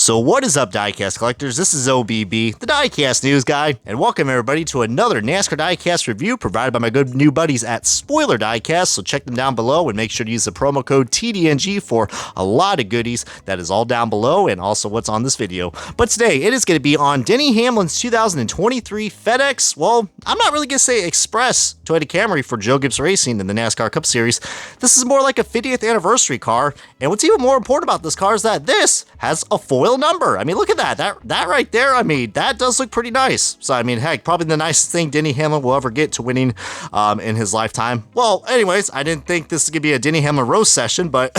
So what is up, diecast collectors? This is OBB, the diecast news guy, and welcome everybody to another NASCAR diecast review provided by my good new buddies at Spoiler Diecast. So check them down below and make sure to use the promo code TDNG for a lot of goodies. That is all down below and also what's on this video. But today it is going to be on Denny Hamlin's 2023 FedEx. Well, I'm not really going to say Express Toyota Camry for Joe Gibbs Racing in the NASCAR Cup Series. This is more like a 50th anniversary car, and what's even more important about this car is that this has a foil number. I mean, look at that. That right there, I mean, that does look pretty nice. So, I mean, heck, probably the nicest thing Denny Hamlin will ever get to winning in his lifetime. Well, anyways, I didn't think this was going to be a Denny Hamlin roast session, but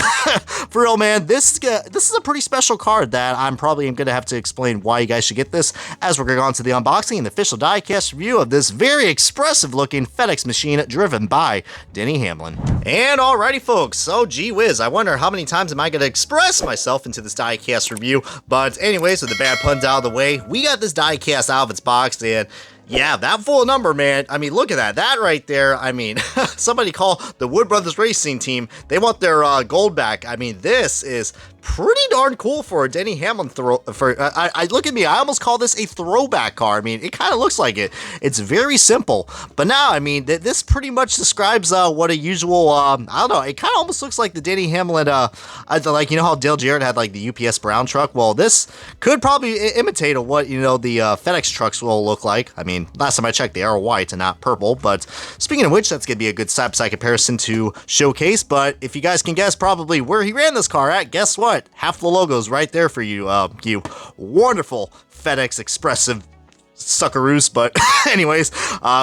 for real, man, this is a pretty special card that I'm probably going to have to explain why you guys should get this as we're going on to the unboxing and the official diecast review of this very expressive looking FedEx machine driven by Denny Hamlin. And alrighty, folks, so gee whiz, I wonder how many times am I going to express myself into this diecast review. But anyways, with the bad puns out of the way, we got this diecast out of its box, and yeah, that full number, man. I mean, look at that. That right there, I mean, somebody call the Wood Brothers Racing team. They want their gold back. I mean, this is pretty darn cool for a Denny Hamlin I look at me, I almost call this a throwback car. I mean, it kind of looks like it. It's very simple. But now, I mean, this pretty much describes what a usual, I don't know, it kind of almost looks like the Denny Hamlin, like, you know how Dale Jarrett had like the UPS Brown truck? Well, this could probably imitate what, you know, the FedEx trucks will look like. I mean, last time I checked, they are white and not purple. But speaking of which, that's going to be a good side-by-side comparison to showcase. But if you guys can guess probably where he ran this car at, guess what? Half the logo's right there for you, you wonderful FedEx expressive suckaroos. But anyways,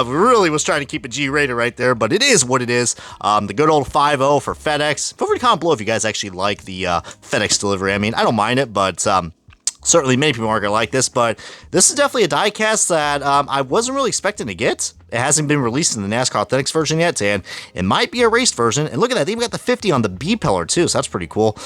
really was trying to keep a G-rated right there, but it is what it is. The good old 5-0 for FedEx. Feel free to comment below if you guys actually like the FedEx delivery. I mean, I don't mind it, but certainly many people aren't going to like this, but this is definitely a diecast that I wasn't really expecting to get. It hasn't been released in the NASCAR Authentics version yet, and it might be a raced version. And look at that, they even got the 50 on the B pillar too, so that's pretty cool.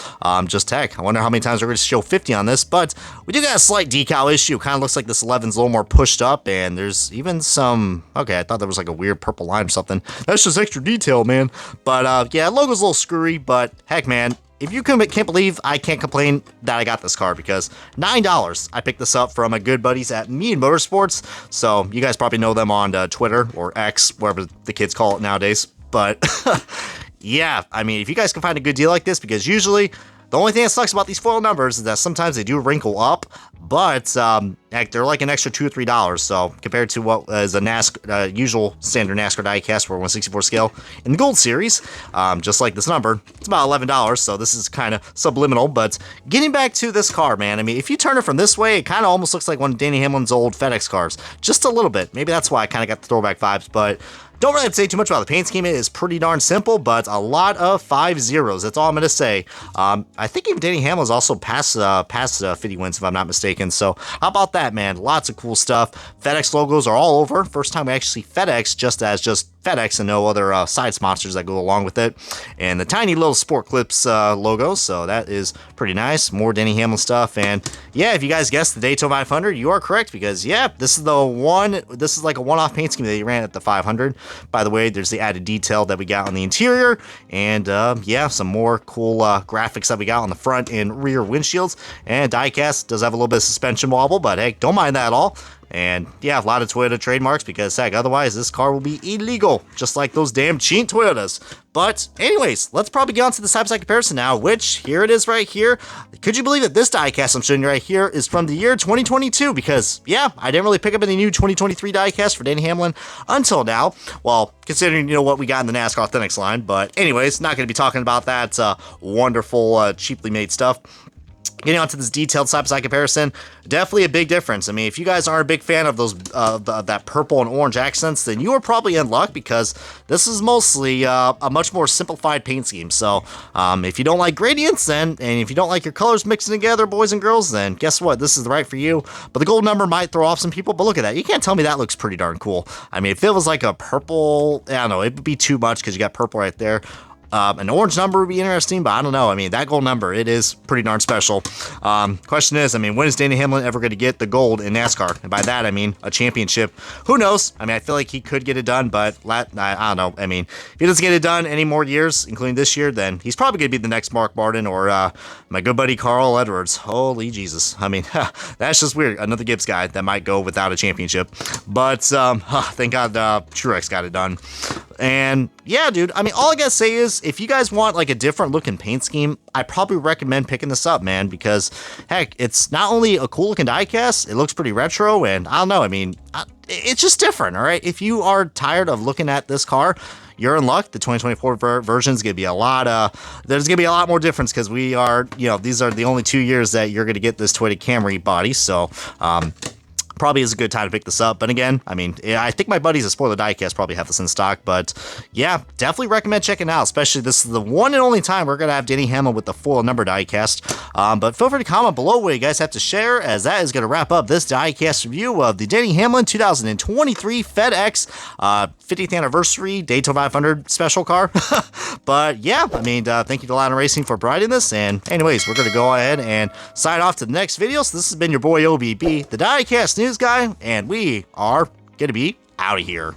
Just heck, I wonder how many times we're going to show 50 on this, but we do got a slight decal issue. Kind of looks like this 11's a little more pushed up, and there's even some, okay, I thought there was like a weird purple line or something. That's just extra detail, man. But yeah, logo's a little screwy, but heck, man, if you can't believe, I can't complain that I got this car, because $9. I picked this up from my good buddies at Me and Motorsports. So you guys probably know them on Twitter or X, whatever the kids call it nowadays. But yeah, I mean, if you guys can find a good deal like this, because usually the only thing that sucks about these foil numbers is that sometimes they do wrinkle up, but heck, they're like an extra $2 or $3. So compared to what is a NASCAR usual standard NASCAR diecast for 1/64 scale in the Gold Series, just like this number, it's about $11. So this is kind of subliminal. But getting back to this car, man, I mean, if you turn it from this way, it kind of almost looks like one of Denny Hamlin's old FedEx cars, just a little bit. Maybe that's why I kind of got the throwback vibes, but don't really have to say too much about the paint scheme. It is pretty darn simple, but a lot of 5 zeros. That's all I'm going to say. I think even Denny Hamlin's also past 50 wins, if I'm not mistaken. So how about that, man? Lots of cool stuff. FedEx logos are all over. First time we actually see FedEx just FedEx and no other side sponsors that go along with it. And the tiny little Sport Clips logo, so that is pretty nice. More Denny Hamlin stuff. And yeah, if you guys guessed the Daytona 500, you are correct, because yeah, this is like a one-off paint scheme that he ran at the 500. By the way, there's the added detail that we got on the interior, and yeah, some more cool graphics that we got on the front and rear windshields. And diecast does have a little bit of suspension wobble, but hey, don't mind that at all. And yeah, a lot of Toyota trademarks, because heck, otherwise this car will be illegal, just like those damn cheap Toyotas. But anyways, let's probably get on to the side-by-side comparison now, which here it is right here. Could you believe that this diecast I'm showing you right here is from the year 2022? Because yeah, I didn't really pick up any new 2023 diecast for Denny Hamlin until now. Well, considering, you know, what we got in the NASCAR Authentics line. But anyways, not going to be talking about that wonderful, cheaply made stuff. Getting onto this detailed side-by-side comparison, definitely a big difference. I mean, if you guys aren't a big fan of those that purple and orange accents, then you are probably in luck, because this is mostly a much more simplified paint scheme. So if you don't like gradients, and if you don't like your colors mixing together, boys and girls, then guess what? This is right for you. But the gold number might throw off some people, but look at that. You can't tell me that looks pretty darn cool. I mean, if it was like a purple, I don't know, it would be too much, because you got purple right there. An orange number would be interesting, but I don't know. I mean, that gold number, it is pretty darn special. Question is, I mean, when is Denny Hamlin ever going to get the gold in NASCAR? And by that, I mean a championship. Who knows? I mean, I feel like he could get it done, but I don't know. I mean, if he doesn't get it done any more years, including this year, then he's probably going to be the next Mark Martin or my good buddy Carl Edwards. Holy Jesus. I mean, that's just weird. Another Gibbs guy that might go without a championship. But thank God Truex got it done. And yeah, dude, I mean, all I gotta say is if you guys want like a different looking paint scheme, I probably recommend picking this up, man, because heck, it's not only a cool looking diecast, it looks pretty retro, and I don't know, I mean, it's just different, all right? If you are tired of looking at this car, you're in luck. The 2024 version is going to be a lot, there's going to be a lot more difference because we are, these are the only 2 years that you're going to get this Toyota Camry body, so, probably is a good time to pick this up. But again, I mean, I think my buddies at Spoiler Diecast probably have this in stock, but yeah, definitely recommend checking it out, especially this is the one and only time we're going to have Denny Hamlin with the foil number diecast. But feel free to comment below what you guys have to share, as that is going to wrap up this diecast review of the Denny Hamlin 2023 FedEx 50th anniversary Daytona 500 special car. But yeah, I mean, thank you to Lionel Racing for providing this, and anyways, we're going to go ahead and sign off to the next video. So this has been your boy OBB, the Diecast News Guy, and we are going to be out of here.